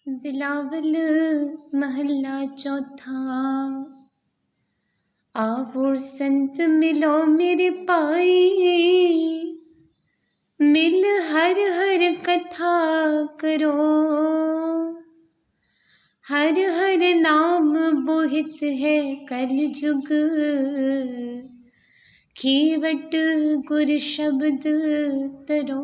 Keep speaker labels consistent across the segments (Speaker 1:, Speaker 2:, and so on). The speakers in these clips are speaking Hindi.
Speaker 1: बिलावल महला चौथा। आवो संत मिलो मेरे पाई, मिल हर हर कथा करो। हर हर नाम बोहित है कल जुग, खीवट गुर शब्द तरो।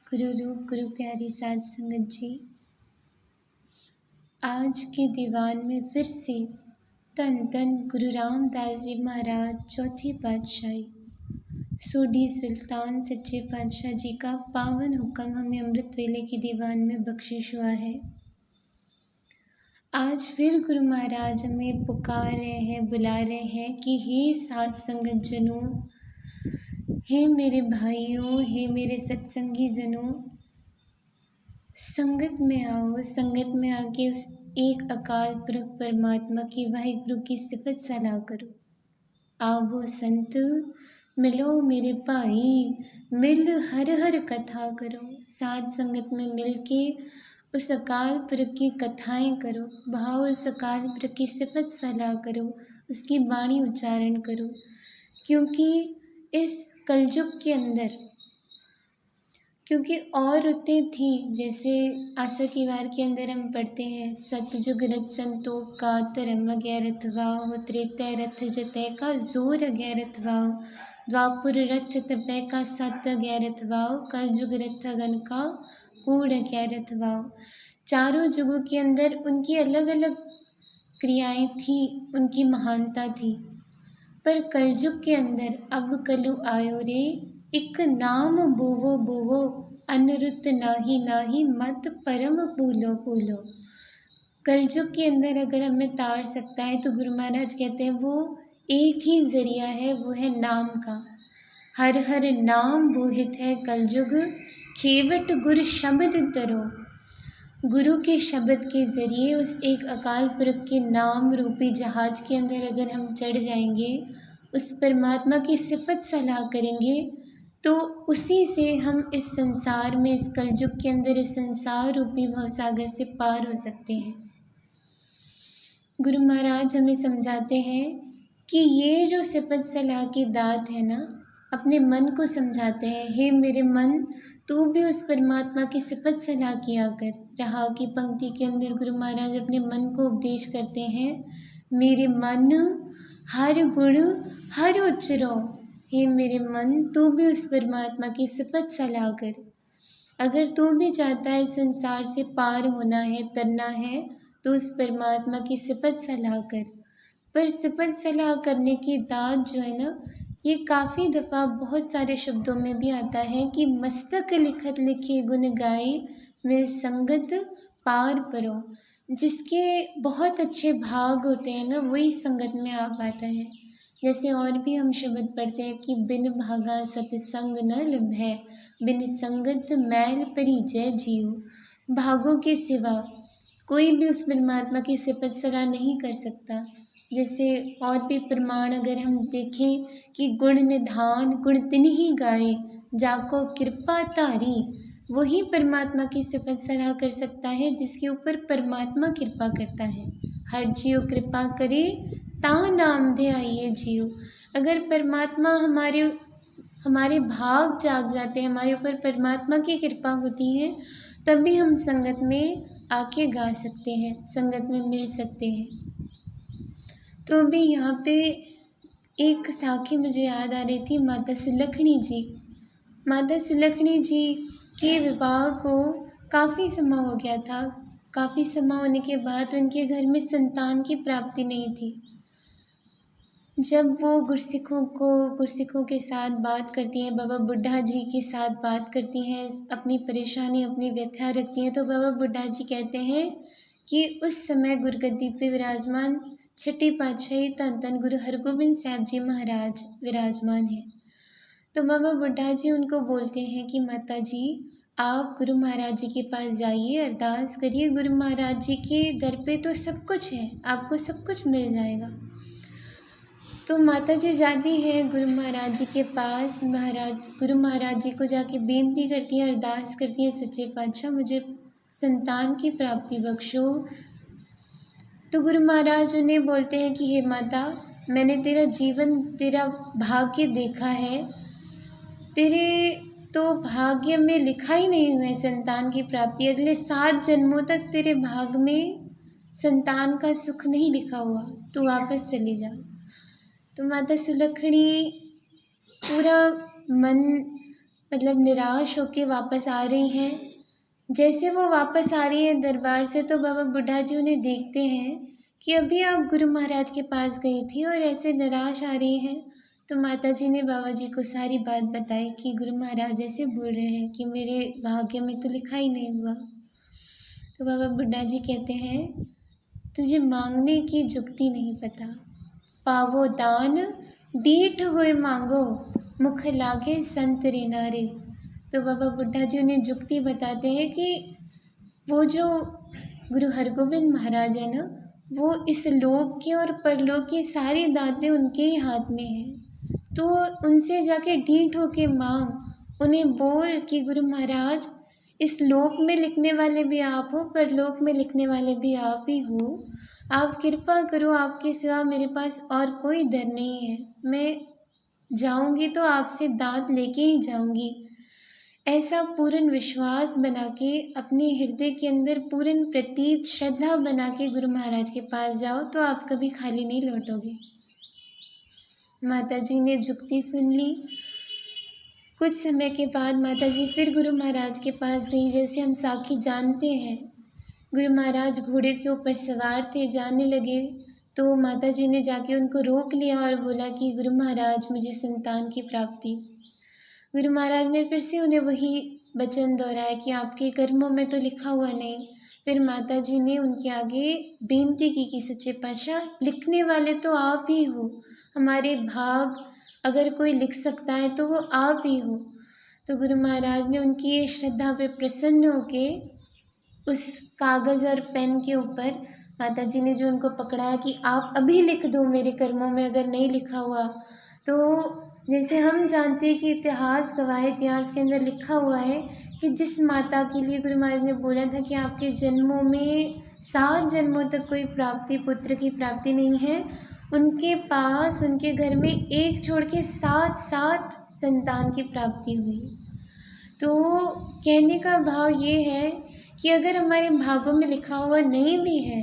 Speaker 1: गुरु रूप गुरु प्यारी साध संगत जी, आज के दीवान में फिर से तन तन गुरु रामदास जी महाराज चौथी पातशाही सोढ़ी सुल्तान सच्चे पातशाह जी का पावन हुक्म हमें अमृत वेले के दीवान में बख्शिश हुआ है। आज फिर गुरु महाराज हमें पुकार रहे हैं, बुला रहे हैं कि हे साध संगत जनों, हे मेरे भाइयों, हे मेरे सत्संगी जनों, संगत में आओ। संगत में आके उस एक अकाल पुरख परमात्मा की वाहिगुरु की सिफत सलाह करो। आवो संत मिलो मेरे भाई, मिल हर हर कथा करो। साध संगत में मिल के उस अकाल पुरख की कथाएं करो, भाव उस अकाल पुरख की सिफत सलाह करो, उसकी वाणी उच्चारण करो। क्योंकि इस कलयुग के अंदर, क्योंकि और रुतें थी, जैसे आशा की वार के अंदर हम पढ़ते हैं, सतयुग रज संतोख का धर्म अगैरथ वाव, त्रेतय रथ जतय का जोर अगैरथ वाव, द्वापुर रथ तपय का सत अगैरथ वाव, कलयुग रथ अगन का कूड़ अगैरथ वाव। चारों युगों के अंदर उनकी अलग अलग क्रियाएं थी, उनकी महानता थी। पर कलयुग के अंदर अब कलु आयो रे, इक नाम बोवो बोवो, अनरुत नाही नाही मत परम पूलो पूलो। कलयुग के अंदर अगर हमें तार सकता है तो गुरु महाराज कहते हैं वो एक ही जरिया है, वो है नाम का। हर हर नाम बोहित है कलयुग, खेवट गुर शब्द तरो। गुरु के शब्द के ज़रिए उस एक अकाल पुरख के नाम रूपी जहाज के अंदर अगर हम चढ़ जाएंगे, उस परमात्मा की सिफत सलाह करेंगे, तो उसी से हम इस संसार में, इस कलयुग के अंदर, इस संसार रूपी भवसागर से पार हो सकते हैं। गुरु महाराज हमें समझाते हैं कि ये जो सिफत सलाह की दात है ना, अपने मन को समझाते हैं, हे मेरे मन, तू भी उस परमात्मा की सिफत सलाह किया कर। रहा की पंक्ति के अंदर गुरु महाराज अपने मन को उपदेश करते हैं, मेरे मन हर गुण हर उच्चरो। हे मेरे मन, तू भी उस परमात्मा की सिफत सलाह कर। अगर तू भी चाहता है संसार से पार होना है, तरना है, तो उस परमात्मा की सिफत सलाह कर। पर सिफत सलाह करने की दात जो है ना, ये काफ़ी दफ़ा बहुत सारे शब्दों में भी आता है कि मस्तक लिखत लिखे गुण गाए, मिल संगत पार परो। जिसके बहुत अच्छे भाग होते हैं ना, वही संगत में आ पाता है। जैसे और भी हम शब्द पढ़ते हैं कि बिन भागा सतसंग न लभै, बिन संगत मैल परिचय जियो। भागों के सिवा कोई भी उस परमात्मा की सिफत सलाह नहीं कर सकता। जैसे और भी प्रमाण अगर हम देखें कि गुण निधान गुण तिन ही गाए, जाको कृपा तारी। वही परमात्मा की सिफत सलाह कर सकता है जिसके ऊपर परमात्मा कृपा करता है। हर जियो कृपा करे ता नाम दे आइए जियो। अगर परमात्मा हमारे भाग जाग जाते हैं, हमारे ऊपर परमात्मा की कृपा होती है, तभी हम संगत में आके गा सकते हैं, संगत में मिल सकते हैं। तो अभी यहाँ पे एक साखी मुझे याद आ रही थी, माता सुलखनी जी। माता सुलखनी जी के विवाह को काफ़ी समय हो गया था। काफ़ी समय होने के बाद उनके घर में संतान की प्राप्ति नहीं थी। जब वो गुरसिखों के साथ बात करती हैं, बाबा बुड्ढा जी के साथ बात करती हैं, अपनी परेशानी, अपनी व्यथा रखती हैं, तो बाबा बुड्ढा जी कहते हैं कि उस समय गुरगद्दी पे विराजमान छठी पातशाही धन धन गुरु हरगोबिंद साहब जी महाराज विराजमान हैं। तो बाबा बुड्ढा जी उनको बोलते हैं कि माता जी, आप गुरु महाराज जी के पास जाइए, अरदास करिए। गुरु महाराज जी के दर पे तो सब कुछ है, आपको सब कुछ मिल जाएगा। तो माता जी जाती हैं गुरु महाराज जी के पास। गुरु महाराज जी को जाके बेनती करती हैं, अरदास करती हैं, सच्चे पातशाह मुझे संतान की प्राप्ति बख्शो। तो गुरु महाराज उन्हें बोलते हैं कि हे माता, मैंने तेरा जीवन, तेरा भाग्य देखा है, तेरे तो भाग्य में लिखा ही नहीं हुआ है संतान की प्राप्ति। अगले 7 जन्मों तक तेरे भाग में संतान का सुख नहीं लिखा हुआ, तू वापस चली जा। तो माता सुलक्षणी पूरा मन निराश होके वापस आ रही हैं। जैसे वो वापस आ रही हैं दरबार से, तो बाबा बुढ़ा जी उन्हें देखते हैं कि अभी आप गुरु महाराज के पास गई थी और ऐसे निराश आ रही हैं। तो माता जी ने बाबा जी को सारी बात बताई कि गुरु महाराज ऐसे बोल रहे हैं कि मेरे भाग्य में तो लिखा ही नहीं हुआ। तो बाबा बुढ़ा जी कहते हैं, तुझे मांगने की जुक्ति नहीं पता, पावो दान डीठ हुए मांगो, मुख लागे संत रे नारे। तो बाबा बुढ़ा जी उन्हें जुक्ति बताते हैं कि वो जो गुरु हरगोबिंद महाराज है ना, वो इस लोक के और परलोक की सारी दातें उनके ही हाथ में हैं। तो उनसे जाके ढीठ होके मांग, उन्हें बोल कि गुरु महाराज, इस लोक में लिखने वाले भी आप हो, परलोक में लिखने वाले भी आप ही हो। आप कृपा करो, आपके सिवा मेरे पास और कोई डर नहीं है। मैं जाऊंगी तो आपसे दात लेके ही जाऊंगी। ऐसा पूर्ण विश्वास बना के, अपने हृदय के अंदर पूर्ण प्रतीत श्रद्धा बना के गुरु महाराज के पास जाओ तो आप कभी खाली नहीं लौटोगे। माता जी ने जुक्ति सुन ली। कुछ समय के बाद माता जी फिर गुरु महाराज के पास गई। जैसे हम साखी जानते हैं, गुरु महाराज घोड़े के ऊपर सवार थे, जाने लगे तो माता जी ने जाके उनको रोक लिया और बोला कि गुरु महाराज, मुझे संतान की प्राप्ति। गुरु महाराज ने फिर से उन्हें वही वचन दोहराया कि आपके कर्मों में तो लिखा हुआ नहीं। फिर माता जी ने उनके आगे बेनती की कि सच्चे पातशाह, लिखने वाले तो आप ही हो, हमारे भाग अगर कोई लिख सकता है तो वो आप ही हो। तो गुरु महाराज ने उनकी ये श्रद्धा पे प्रसन्न होके उस कागज़ और पेन के ऊपर माता जी ने जो उनको पकड़ाया कि आप अभी लिख दो मेरे कर्मों में अगर नहीं लिखा हुआ। तो जैसे हम जानते हैं कि इतिहास गवाह, इतिहास के अंदर लिखा हुआ है कि जिस माता के लिए गुरु महाराज ने बोला था कि आपके जन्मों में 7 जन्मों तक कोई प्राप्ति, पुत्र की प्राप्ति नहीं है, उनके पास, उनके घर में एक छोड़ के 7 संतान की प्राप्ति हुई। तो कहने का भाव ये है कि अगर हमारे भागों में लिखा हुआ नहीं भी है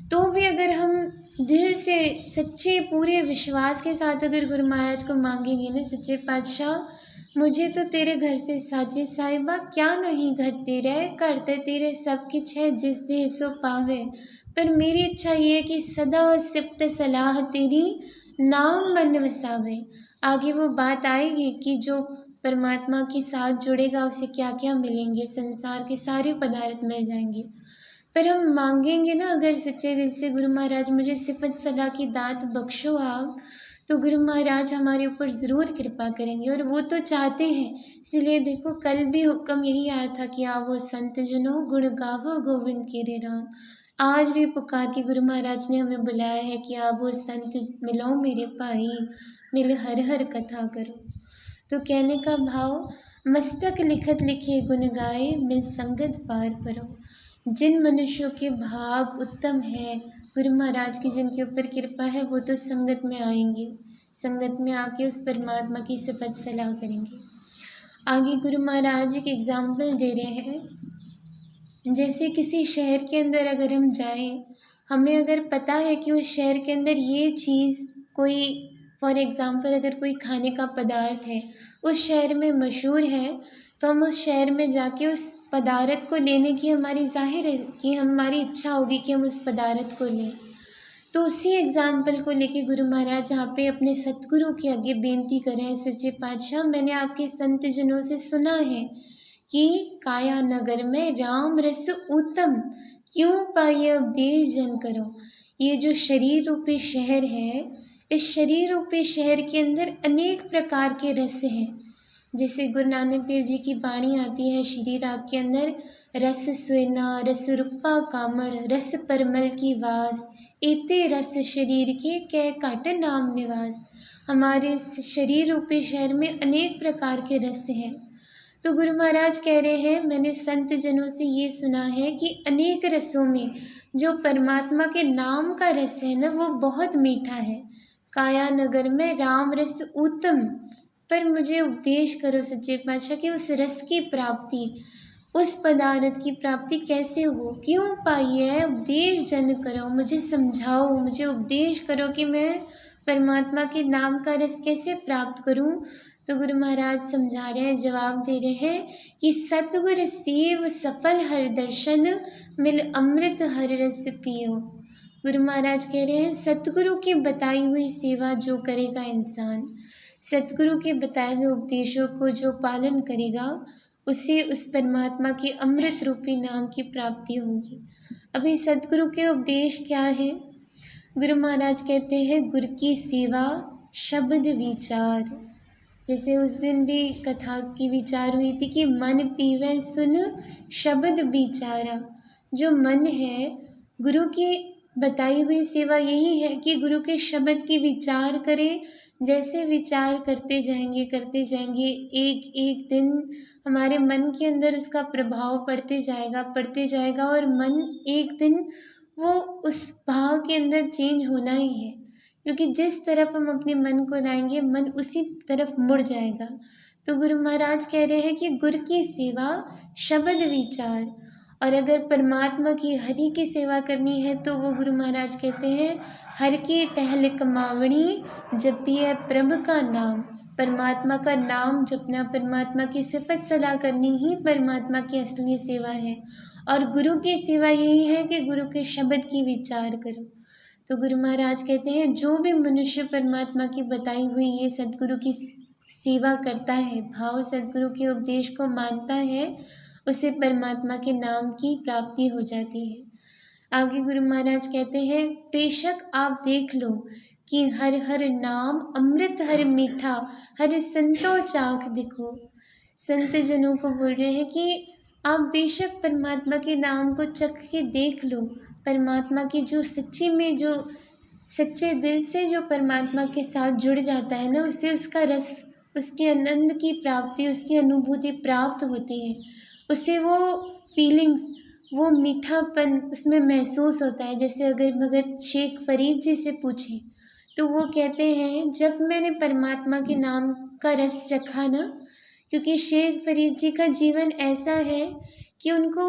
Speaker 1: तो भी अगर हम दिल से सच्चे पूरे विश्वास के साथ अगर गुरु महाराज को मांगेंगे ना, सच्चे पातशाह मुझे तो तेरे घर से साचे साहिबा क्या नहीं घर तेरा है, करते तेरे सब किछ है जिस दे सो पावे, पर मेरी इच्छा ये है कि सदा सिफ्त सलाह तेरी नाम मन वसावे। आगे वो बात आएगी कि जो परमात्मा के साथ जुड़ेगा उसे क्या क्या मिलेंगे, संसार के सारे पदार्थ मिल जाएंगे। पर हम मांगेंगे ना अगर सच्चे दिल से, गुरु महाराज मुझे सिफत सदा की दात बख्शो आप, तो गुरु महाराज हमारे ऊपर ज़रूर कृपा करेंगे और वो तो चाहते हैं। इसीलिए देखो कल भी हुक्म यही आया था कि आवो संत जनो गुण गावो गोविंद के रे राम। आज भी पुकार के गुरु महाराज ने हमें बुलाया है कि आवो संत मिलो मेरे भाई, मिल हर हर कथा करो। तो कहने का भाव, मस्तक लिखत लिखे गुण गाए, मिल संगत पार परो। जिन मनुष्यों के भाग उत्तम है, गुरु महाराज की जिनके ऊपर कृपा है, वो तो संगत में आएंगे, संगत में आके उस परमात्मा की सिफत सलाह करेंगे। आगे गुरु महाराज एक एग्जाम्पल दे रहे हैं। जैसे किसी शहर के अंदर अगर हम जाएं, हमें अगर पता है कि उस शहर के अंदर ये चीज़ कोई, फॉर एग्ज़ाम्पल अगर कोई खाने का पदार्थ है उस शहर में मशहूर है, तो हम उस शहर में जाके उस पदार्थ को लेने की हमारी ज़ाहिर है कि हमारी इच्छा होगी कि हम उस पदार्थ को लें। तो उसी एग्ज़ाम्पल को लेके गुरु महाराज यहाँ पे अपने सतगुरु के आगे बेनती कर रहे हैं, सच्चे पातशाह मैंने आपके संत जनों से सुना है कि काया नगर में राम रस उत्तम, क्यों पाए उपदेश जन करो। ये जो शरीर रूपी शहर है, इस शरीर रूपी शहर के अंदर अनेक प्रकार के रस हैं जैसे गुरु नानक देव जी की वाणी आती है श्री राग के अंदर, रस सुना रस रूपा कामड़, रस परमल की वास, एते रस शरीर के कै काट नाम निवास। हमारे इस शरीर रूपी शहर में अनेक प्रकार के रस हैं। तो गुरु महाराज कह रहे हैं, मैंने संत जनों से ये सुना है कि अनेक रसों में जो परमात्मा के नाम का रस है ना, वो बहुत मीठा है। काया नगर में राम रस उत्तम, पर मुझे उपदेश करो सच्चे पातशाह कि उस रस की प्राप्ति, उस पदार्थ की प्राप्ति कैसे हो, क्यों पाई है, उपदेश जन करो, मुझे समझाओ, मुझे उपदेश करो कि मैं परमात्मा के नाम का रस कैसे प्राप्त करूं। तो गुरु महाराज समझा रहे हैं, जवाब दे रहे हैं कि सतगुर सेव सफल हर दर्शन, मिल अमृत हर रस पियो। गुरु महाराज कह रहे हैं, सतगुरु की बताई हुई सेवा जो करेगा इंसान, सतगुरु के बताए हुए उपदेशों को जो पालन करेगा, उसे उस परमात्मा के अमृत रूपी नाम की प्राप्ति होगी। अभी सतगुरु के उपदेश क्या है? गुरु महाराज कहते हैं, गुरु की सेवा शब्द विचार। जैसे उस दिन भी कथा की विचार हुई थी कि मन पीवे सुन शब्द विचारा। जो मन है, गुरु की बताई हुई सेवा यही है कि गुरु के शब्द की विचार करें। जैसे विचार करते जाएंगे, एक एक दिन हमारे मन के अंदर उसका प्रभाव पड़ते जाएगा और मन एक दिन वो उस भाव के अंदर चेंज होना ही है, क्योंकि जिस तरफ हम अपने मन को लाएंगे, मन उसी तरफ मुड़ जाएगा। तो गुरु महाराज कह रहे हैं कि गुरु की सेवा शब्द विचार, और अगर परमात्मा की हरि की सेवा करनी है तो वो गुरु महाराज कहते हैं, हर की टहल कमावणी जपिए प्रभु का नाम। परमात्मा का नाम जपना, परमात्मा की सिफत सलाह करनी ही परमात्मा की असली सेवा है। और गुरु की सेवा यही है कि गुरु के शब्द की विचार करो। तो गुरु महाराज कहते हैं, जो भी मनुष्य परमात्मा की बताई हुई ये सद्गुरु की सेवा करता है, भाव सद्गुरु के उपदेश को मानता है, उसे परमात्मा के नाम की प्राप्ति हो जाती है। आगे गुरु महाराज कहते हैं, बेशक आप देख लो कि हर हर नाम अमृत हर मीठा, हर संतो चाख दिखो। संत जनों को बोल रहे हैं कि आप बेशक परमात्मा के नाम को चख के देख लो। परमात्मा की जो सच्ची में, जो सच्चे दिल से जो परमात्मा के साथ जुड़ जाता है ना, उससे उसका रस, उसके आनंद की प्राप्ति, उसकी अनुभूति प्राप्त होती है। उससे वो फीलिंग्स, वो मीठापन उसमें महसूस होता है। जैसे अगर भगत शेख फरीद जी से पूछें तो वो कहते हैं, जब मैंने परमात्मा के नाम का रस चखा ना, क्योंकि शेख फरीद जी का जीवन ऐसा है कि उनको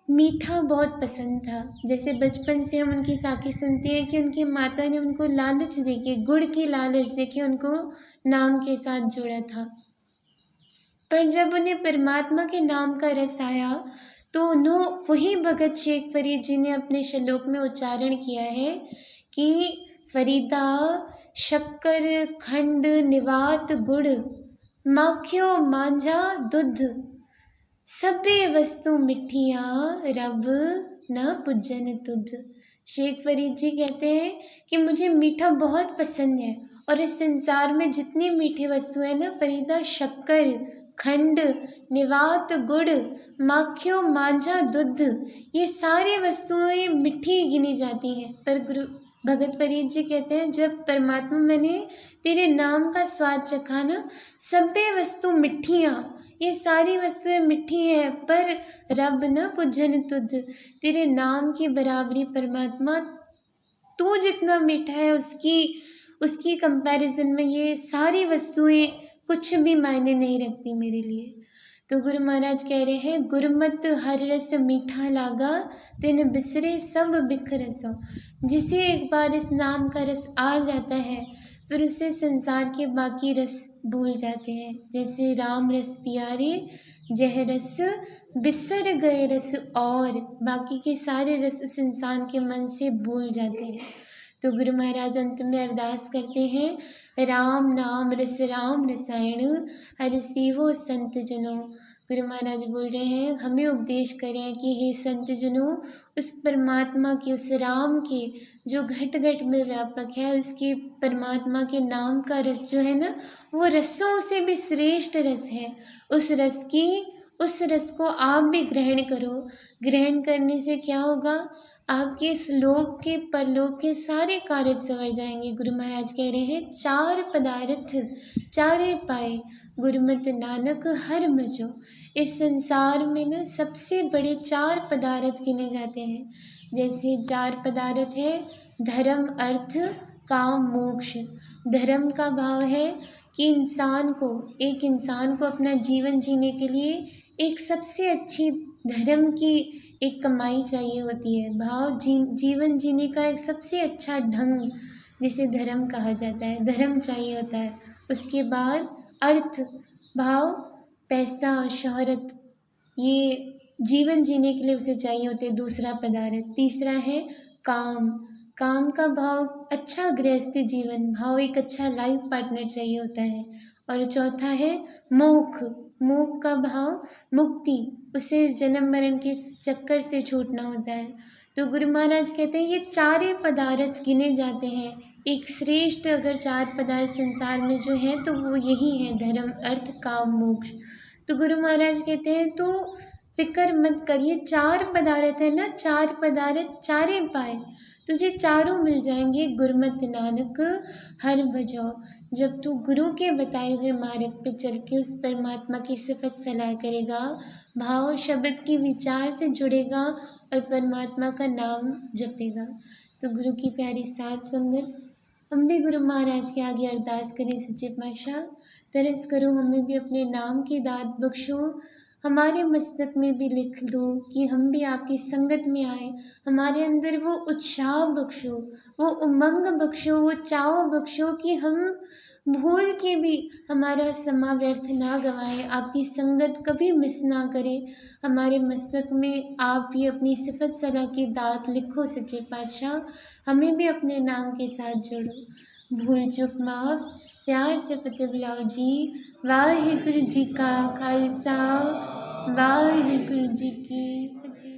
Speaker 1: मीठा बहुत पसंद था। जैसे बचपन से हम उनकी साखी सुनते हैं कि उनकी माता ने उनको लालच देके, गुड़ की लालच देके उनको नाम के साथ जोड़ा था। पर जब उन्हें परमात्मा के नाम का रस आया तो वही भगत शेख फरीद जी ने अपने श्लोक में उच्चारण किया है कि फरीदा शक्कर खंड निवात गुड़, माखियो मांझा दूध, सभे वस्तु मिठियाँ रब न पूजन तुध। शेख फरीद जी कहते हैं कि मुझे मीठा बहुत पसंद है, और इस संसार में जितनी मीठी वस्तु है ना, फरीदा शक्कर खंड निवात गुड़ माखियो मांझा दूध, ये सारी वस्तुएं मिठी गिनी जाती हैं। पर गुरु भगत फरीद जी कहते हैं, जब परमात्मा मैंने तेरे नाम का स्वाद चखा ना, सभे वस्तु मिठियाँ, ये सारी वस्तुएं मिठी हैं, पर रब न पूजन तुध, तेरे नाम की बराबरी परमात्मा, तू जितना मीठा है उसकी कंपैरिजन में ये सारी वस्तुएं कुछ भी मायने नहीं रखती मेरे लिए। तो गुरु महाराज कह रहे हैं, गुरमत हर रस मीठा लागा, तिन बिसरे सब बिखर सो। जिसे एक बार इस नाम का रस आ जाता है, फिर उसे संसार के बाकी रस भूल जाते हैं। जैसे राम रस प्यारे जह रस बिसर गए रस, और बाकी के सारे रस उस इंसान के मन से भूल जाते हैं। तो गुरु महाराज अंत में अरदास करते हैं, राम नाम रस राम रसायण, हर सेवो संत जनों। गुरु महाराज बोल रहे हैं, हमें उपदेश करें कि हे संत जनों, उस परमात्मा के, उस राम के जो घट घट में व्यापक है, उसके परमात्मा के नाम का रस जो है ना, वो रसों से भी श्रेष्ठ रस है। उस रस को आप भी ग्रहण करो। ग्रहण करने से क्या होगा, आपके इस लोक के परलोक के सारे कार्य संवर जाएंगे। गुरु महाराज कह रहे हैं, चार पदार्थ चारे पाए, गुरुमत नानक हर मचो। इस संसार में ना सबसे बड़े चार पदार्थ गिने जाते हैं। जैसे चार पदार्थ है धर्म, अर्थ, काम, मोक्ष। धर्म का भाव है कि एक इंसान को अपना जीवन जीने के लिए एक सबसे अच्छी धर्म की एक कमाई चाहिए होती है। जीवन जीने का एक सबसे अच्छा ढंग जिसे धर्म कहा जाता है, धर्म चाहिए होता है। उसके बाद अर्थ भाव, पैसा, शोहरत, ये जीवन जीने के लिए उसे चाहिए होते हैं, दूसरा पदार्थ। तीसरा है काम का भाव, अच्छा गृहस्थी जीवन भाव, एक अच्छा लाइफ पार्टनर चाहिए होता है। और चौथा है मोक्ष का भाव, मुक्ति, उसे जन्म मरण के चक्कर से छूटना होता है। तो गुरु महाराज कहते हैं ये चारे पदार्थ गिने जाते हैं। एक श्रेष्ठ अगर चार पदार्थ संसार में जो है तो वो यही है, धर्म, अर्थ, काम, मोक्ष। तो गुरु महाराज कहते हैं तो फिक्र मत करिए, चार पदार्थ है ना, चार पदार्थ चारे पाए, तुझे चारों मिल जाएंगे। गुरुमत नानक हर भजो। जब तू गुरु के बताए हुए मार्ग पे चल के उस परमात्मा की सिफत सलाह करेगा, भाव शब्द की विचार से जुड़ेगा और परमात्मा का नाम जपेगा, तो गुरु की प्यारी साथ संगत, हम भी गुरु महाराज के आगे अरदास करें, सच्चे पातशाह तरस करो, हमें भी अपने नाम की दात बख्शो, हमारे मस्तक में भी लिख लो कि हम भी आपकी संगत में आए। हमारे अंदर वो उत्साह बख्शो, वो उमंग बख्शो, वो चाव बख्शो कि हम भूल के भी हमारा समा व्यर्थ ना गंवाएं, आपकी संगत कभी मिस ना करें। हमारे मस्तक में आप भी अपनी सिफत सलाह की दात लिखो सच्चे पातशाह, हमें भी अपने नाम के साथ जोड़ो। भूल चूक माफ, प्यार से फतेह बुलाओ जी। वाहिगुरु जी का खालसा, वाहिगुरु जी की फतेह।